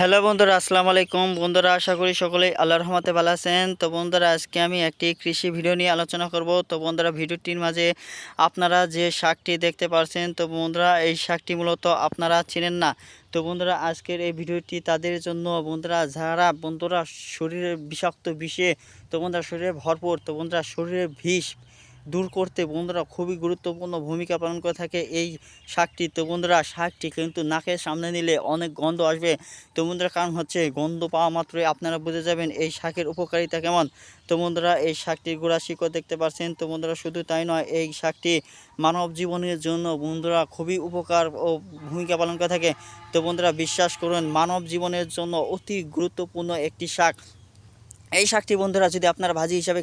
Hello বন্ধুরা, আসসালামু আলাইকুম। বন্ধুরা, আশা করি সকলেই আল্লাহর রহমতে ভালো আছেন। তো বন্ধুরা, আজকে আমি একটি কৃষি ভিডিও নিয়ে আলোচনা করব। তো বন্ধুরা, ভিডিওটির মাঝে আপনারা যে শাকটি দেখতে পাচ্ছেন, তো বন্ধুরা এই শাকটি মূলত আপনারা চেনেন না। তো বন্ধুরা, আজকের এই ভিডিওটি তাদের জন্য বন্ধুরা, যারা বন্ধুরা শরীরে বিষাক্ত বিষে, তো বন্ধুরা শরীরে ভরপুর, তো বন্ধুরা শরীরের বিষ দূর করতে বন্ধুরা খুবই গুরুত্বপূর্ণ ভূমিকা পালন করে থাকে এই শাকটি। তো বন্ধুরা, শাকটি কিন্তু নাকের সামনে নিলে অনেক গন্ধ আসবে। তো বন্ধুরা, কারণ হচ্ছে গন্ধ পাওয়া মাত্রই আপনারা বুঝে যাবেন এই শাকের উপকারিতা কেমন। তো বন্ধুরা, এই শাকটির গোড়া শিকড় দেখতে পাচ্ছেন। তো বন্ধুরা, শুধু তাই নয়, এই শাকটি মানব জীবনের জন্য বন্ধুরা খুবই উপকার ও ভূমিকা পালন করে থাকে। তো বন্ধুরা, বিশ্বাস করুন, মানব জীবনের জন্য অতি গুরুত্বপূর্ণ একটি শাক। এই শাকটি বন্ধুরা যদি আপনারা ভাজি হিসাবে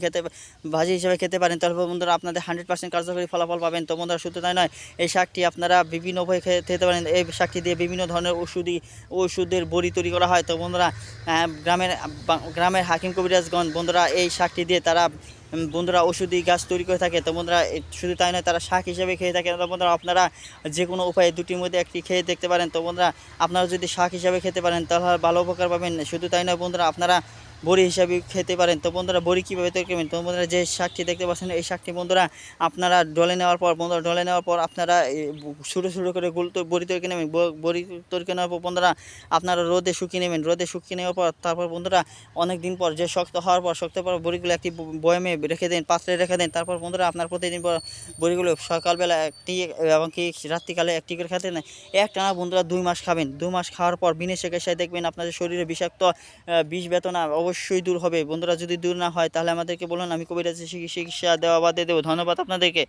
খেতে পারেন, তাহলে বন্ধুরা আপনাদের 100% কার্যকরী ফলাফল পাবেন। তো বন্ধুরা, শুধু তাই নয়, এই শাকটি আপনারা বিভিন্ন উপায়ে খেতে পারেন। এই শাকটি দিয়ে বিভিন্ন ধরনের ওষুধের বড়ি তৈরি করা হয়। তো বন্ধুরা, গ্রামের হাকিম কবিরাজগণ বন্ধুরা এই শাকটি দিয়ে তারা বন্ধুরা ওষুধি গাছ তৈরি করে থাকে। তো বন্ধুরা, শুধু তাই নয়, তারা শাক হিসেবে খেয়ে থাকে। তো বন্ধুরা, আপনারা যে কোনো উপায়ে দুটির মধ্যে একটি খেয়ে দেখতে পারেন। তো বন্ধুরা, আপনারা যদি শাক হিসাবে খেতে পারেন তাহলে ভালো উপকার পাবেন। শুধু তাই নয় বন্ধুরা, আপনারা বড়ি হিসাবে খেতে পারেন। তো বন্ধুরা, বড়ি কীভাবে তৈরি করবেন? তো বন্ধুরা, যে শাকটি দেখতে পাচ্ছেন, এই শাকটি বন্ধুরা আপনারা ডলে নেওয়ার পর আপনারা ছোটো ছোটো করে বড়ি তৈরি করে নেবেন। বড়ি তৈরি করে নেওয়ার পর বন্ধুরা আপনারা রোদে শুকিয়ে নেবেন। রোদে শুকিয়ে নেওয়ার পর তারপর বন্ধুরা অনেক দিন পর যে শক্ত পর বড়িগুলো একটি বয়ামে রেখে দেন, পাত্রে রেখে দেন। তারপর বন্ধুরা আপনার প্রতিদিন পর বড়িগুলো সকালবেলা একটি এবং কি রাত্রিকালে একটি করে খেতে নেন। একটানা বন্ধুরা 2 মাস খাবেন। 2 মাস খাওয়ার পর বিনা চিকিৎসায় দেখবেন আপনাদের শরীরে বিষাক্ত বিষ বেদনা অবশ্যই দূর হবে। বন্ধুরা, যদি দূর না হয় তাহলে আমাদেরকে বলুন, আমি কবিরাজি চিকিৎসা দেওয়া বাদে দেবো। ধন্যবাদ আপনাদেরকে।